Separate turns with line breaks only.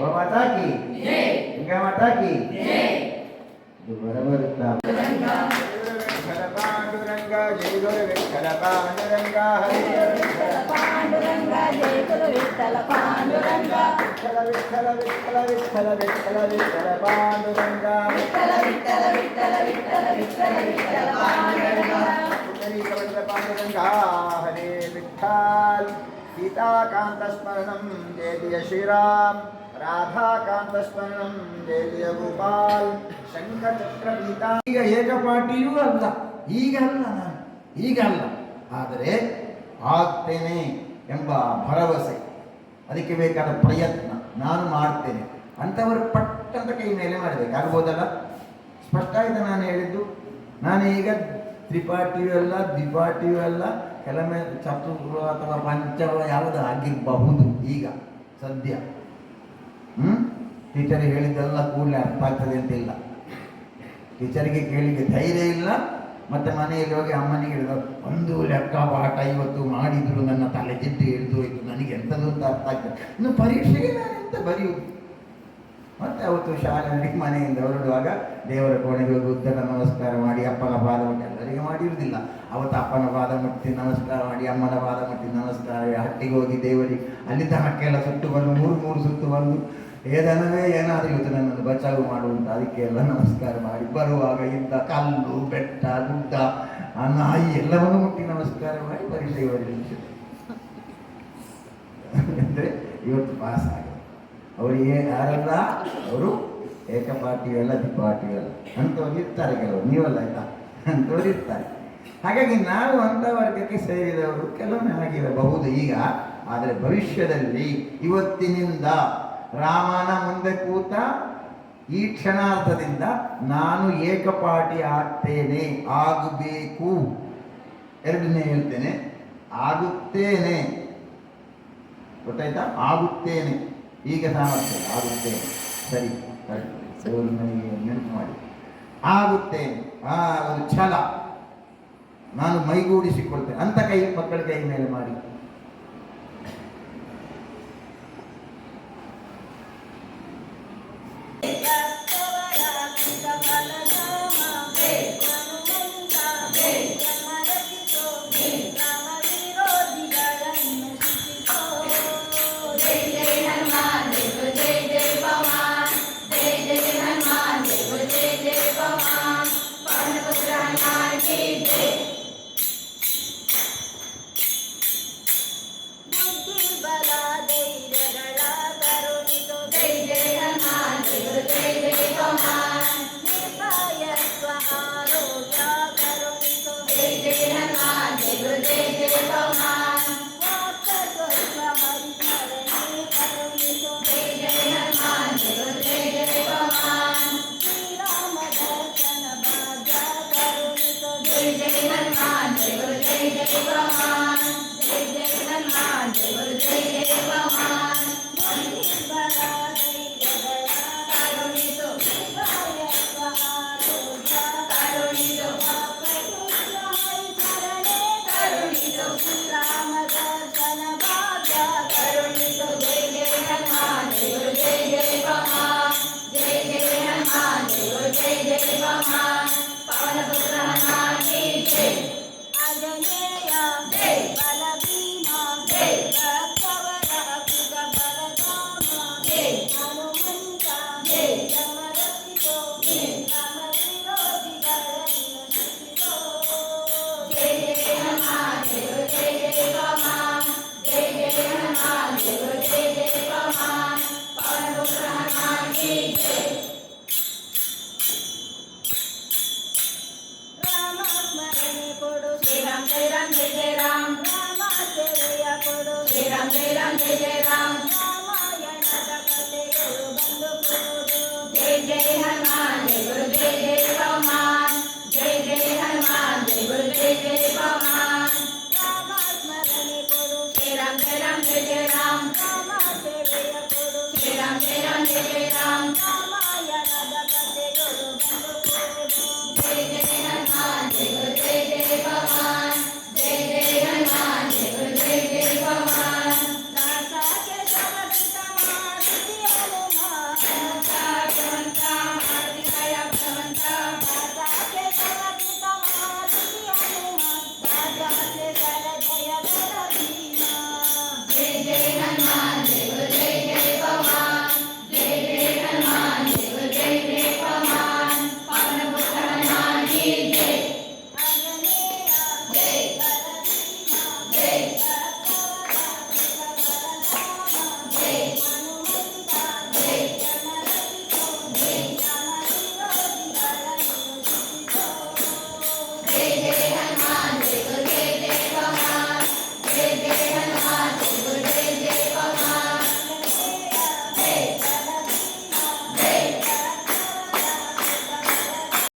ಮಾತಾ ಕಿ ಗಂಗಾ ಮಾತಾ ಕಿ ಇದು ಬರಬರುತ್ತಾ ಪಾಂಡುರಂಗ ಜೈ ಗುರು ವಿಠಲ ಪಾಂಡುರಂಗ ಹರಿ
ಪಾಂಡುರಂಗ ಜೈ ಗುರು ವಿಠಲ ಪಾಂಡುರಂಗ
ವಿಠಲ ವಿಠಲ ವಿಠಲ ವಿಠಲ ವಿಠಲ ವಿಠಲ ಪಾಂಡುರಂಗ
ವಿಠಲ ವಿಠಲ ವಿಠಲ ವಿಠಲ ವಿಠಲ ವಿಠಲ ಪಾಂಡುರಂಗ
ಪಾಂಡುರಂಗ ಹರೇ ವಿಠಲ್ सीताकांत स्मरणं जय जय श्रीराम राधाकांत स्मरणं जय जय गोपाल शंकर चक्रपीता ಈಗ ಏಕಪಾಟಿಯೂ ಅಲ್ಲ ಈಗಲ್ಲ ಆದರೆ ಆಗ್ತೇನೆ ಎಂಬ ಭರವಸೆ ಅದಕ್ಕೆ ಬೇಕಾದ ಪ್ರಯತ್ನ ನಾನು ಮಾಡ್ತೇನೆ ಅಂತವರು ಪಟ್ಟಂತ ಕೈ ಮೇಲೆ ಮಾಡಬೇಕು ಆಗ್ಬೋದಲ್ಲ ಸ್ಪಷ್ಟ ಆಯ್ತು ನಾನು ಹೇಳಿದ್ದು ನಾನು ಈಗ ತ್ರಿಪಾಠಿಯೂ ಅಲ್ಲ ದ್ವಿಪಾಠಿಯೂ ಅಲ್ಲ ಕೆಲವೊಮ್ಮೆ ಚತುರ್ಥ ಅಥವಾ ಪಂಚವ ಯಾವುದು ಆಗಿರಬಹುದು ಈಗ ಸದ್ಯ ಟೀಚರ್ ಹೇಳಿದ್ದೆಲ್ಲ ಕೂಡಲೇ ಅರ್ಥ ಆಗ್ತದೆ ಅಂತಿಲ್ಲ ಟೀಚರಿಗೆ ಕೇಳಿಗೆ ಧೈರ್ಯ ಇಲ್ಲ ಮತ್ತೆ ಮನೆಯಲ್ಲಿ ಹೋಗಿ ಅಮ್ಮನಿಗೆ ಹೇಳಿದ ಒಂದು ಲೆಕ್ಕ ಪಾಠ ಇವತ್ತು ಮಾಡಿದ್ರು ನನ್ನ ತಲೆ ಜಿದ್ದು ಹಿಡಿದು ಹೋಯ್ತು ನನಗೆ ಎಂಥದ್ದು ಅಂತ ಅರ್ಥ ಆಗ್ತದೆ ಇನ್ನು ಪರೀಕ್ಷೆಗೆ ನಾನು ಎಂತ ಬರೆಯುವುದು ಮತ್ತೆ ಅವತ್ತು ಶಾಲೆಯಲ್ಲಿ ಮನೆಯಿಂದ ಹೊರಡುವಾಗ ದೇವರ ಕೋಣೆಗೆ ಹೋಗಿ ಉತ್ತರ ನಮಸ್ಕಾರ ಮಾಡಿ ಅಪ್ಪನ ಪಾದ ಮುಟ್ಟಿ ಎಲ್ಲರಿಗೆ ಮಾಡಿರುವುದಿಲ್ಲ ಅವತ್ತು ಅಪ್ಪನ ಪಾದ ಮುಟ್ಟಿ ನಮಸ್ಕಾರ ಮಾಡಿ ಅಮ್ಮನ ಪಾದ ಮುಟ್ಟಿ ನಮಸ್ಕಾರ ಹಟ್ಟಿಗೆ ಹೋಗಿ ದೇವರಿಗೆ ಅಲ್ಲಿ ತನಕ್ಕೆಲ್ಲ ಸುತ್ತು ಬಂದು ಮೂರು ಸುತ್ತು ಬಂದು ಏದನವೇ ಏನಾದರೂ ಇವತ್ತು ನನ್ನನ್ನು ಬಚಾವು ಮಾಡುವಂತ ಅದಕ್ಕೆಲ್ಲ ನಮಸ್ಕಾರ ಮಾಡಿ ಬರುವಾಗ ಇಂಥ ಕಲ್ಲು ಬೆಟ್ಟ ಗುಡ್ಡ ಆ ನಾಯಿ ಎಲ್ಲವನ್ನು ಮುಟ್ಟಿ ನಮಸ್ಕಾರ ಮಾಡಿ ಪರೀಕ್ಷೆಗೆ ಬರೀ ಅಂದರೆ ಇವತ್ತು ಪಾಸ್ ಆಗಿದೆ ಅವರಿಗೆ ಯಾರಲ್ಲ ಅವರು ಏಕಪಾಠಿಯಲ್ಲ ದ್ವಿಪಾಠಿಯಲ್ಲ ಅಂಥವ್ರು ಇರ್ತಾರೆ ಕೆಲವರು ನೀವಲ್ಲ ಆಯ್ತಾ ಅಂಥವ್ರು ಇರ್ತಾರೆ ಹಾಗಾಗಿ ನಾವು ಅಂಥ ವರ್ಗಕ್ಕೆ ಸೇರಿದವರು ಕೆಲವೊಮ್ಮೆ ಆಗಿರಬಹುದು ಈಗ ಆದರೆ ಭವಿಷ್ಯದಲ್ಲಿ ಇವತ್ತಿನಿಂದ ರಾಮನ ಮುಂದೆ ಕೂತ ಈ ಕ್ಷಣಾರ್ಥದಿಂದ ನಾನು ಏಕಪಾಠಿ ಆಗ್ತೇನೆ ಆಗಬೇಕು ಎರಡನೇ ಹೇಳ್ತೇನೆ ಆಗುತ್ತೇನೆ ಗೊತ್ತಾಯ್ತಾ ಆಗುತ್ತೇನೆ ಈಗ ಸಾಮರ್ಥ್ಯ ಆಗುತ್ತೇನೆ ಸರಿ ದೇವರು ನನಗೆ ನೆನಪು ಮಾಡಿ ಆಗುತ್ತೇನೆ ಒಂದು ಛಲ ನಾನು ಮೈಗೂಡಿಸಿಕೊಳ್ತೇನೆ ಅಂತ ಕೈ ಮಕ್ಕಳ ಕೈ ಮೇಲೆ ಮಾಡಿ